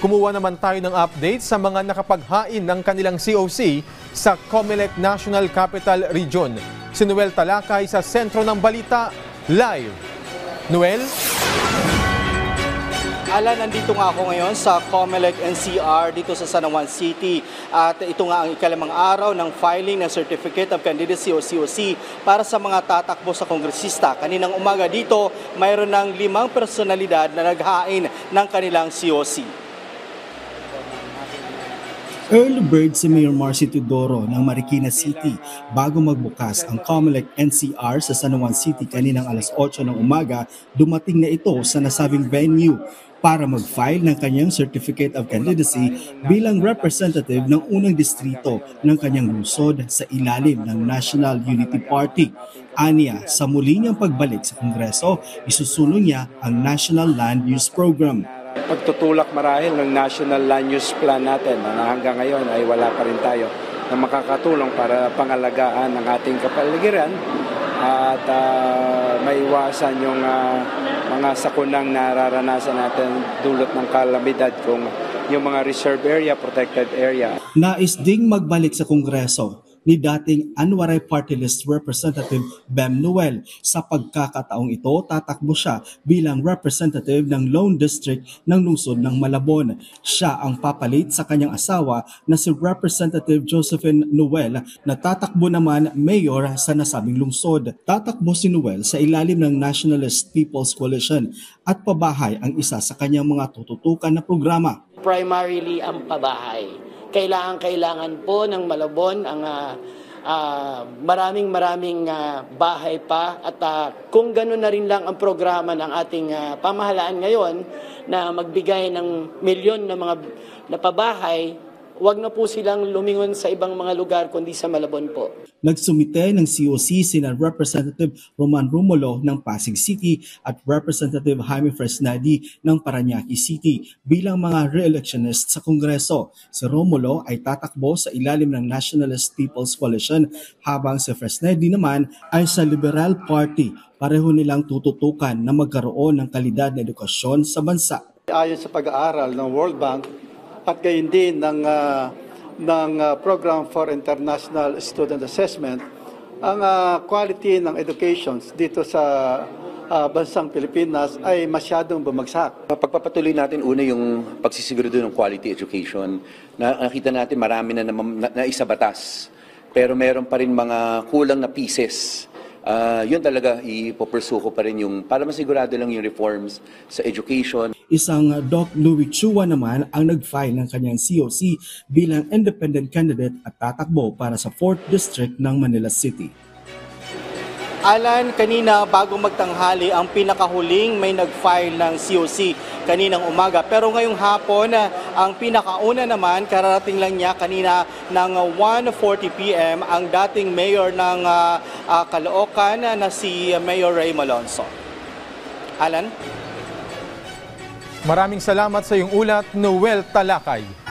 Kumuha naman tayo ng update sa mga nakapaghain ng kanilang COC sa Comelec National Capital Region. Si Noel Talakay sa sentro ng balita, live. Noel? Alan, nandito nga ako ngayon sa Comelec NCR dito sa San Juan City. At ito nga ang ikalimang araw ng filing ng Certificate of Candidacy o COC para sa mga tatakbo sa kongresista. Kaninang umaga dito, mayroon ng 5 personalidad na naghain ng kanilang COC. Early bird si Mayor Marcy Teodoro ng Marikina City bago magbukas ang Comelec NCR sa San Juan City kaninang alas 8 ng umaga, dumating na ito sa nasabing venue para mag-file ng kanyang Certificate of Candidacy bilang representative ng unang distrito ng kanyang lungsod sa ilalim ng National Unity Party. Aniya, sa muli niyang pagbalik sa Kongreso, isusulong niya ang National Land Use Program. Pagtutulak marahil ng National Land Use Plan natin na hanggang ngayon ay wala pa rin tayo na makakatulong para pangalagaan ng ating kapaligiran at maiwasan yung mga sakunang nararanasan natin dulot ng kalamidad kung yung mga reserve area, protected area. Nais ding magbalik sa Kongreso ni dating Anwaray Party List Representative Bem Noel. Sa pagkakataong ito, tatakbo siya bilang representative ng Lone District ng lungsod ng Malabon. Siya ang papalit sa kanyang asawa na si Representative Josephine Noel na tatakbo naman mayor sa nasabing lungsod. Tatakbo si Noel sa ilalim ng Nationalist People's Coalition at pabahay ang isa sa kanyang mga tututukan na programa. Primarily ang pabahay. Kailangan po ng Malabon ang maraming bahay pa at kung gano'n na rin lang ang programa ng ating pamahalaan ngayon na magbigay ng milyon na mga napabahay, huwag na po silang lumingon sa ibang mga lugar kundi sa Malabon po. Nagsumite ng COC sina Representative Roman Romulo ng Pasig City at Representative Jaime Fresnedi ng Parañaque City bilang mga re-electionist sa Kongreso. Si Romulo ay tatakbo sa ilalim ng Nationalist People's Coalition habang si Fresnedi naman ay sa Liberal Party. Pareho nilang tututukan na magkaroon ng kalidad na edukasyon sa bansa. Ayon sa pag-aaral ng World Bank at gayon din ng Program for International Student Assessment, ang quality ng education dito sa bansang Pilipinas ay masyadong bumagsak. Pagpapatuloy natin una yung pagsisigurado ng quality education. Nakita natin marami na naisabatas, pero meron pa rin mga kulang na pieces. Yun talaga, ipopursue ko pa rin yung para masigurado lang yung reforms sa education. Isang Doc Louis Chua naman ang nag-file ng kanyang COC bilang independent candidate at tatakbo para sa 4th District ng Manila City. Alan, kanina bago magtanghali ang pinakahuling may nag-file ng COC kaninang umaga. Pero ngayong hapon, ang pinakauna naman, kararating lang niya kanina ng 1:40 p.m. ang dating mayor ng Caloocan na si Mayor Ray Malonzo. Alan? Maraming salamat sa iyong ulat, Noel Talakay.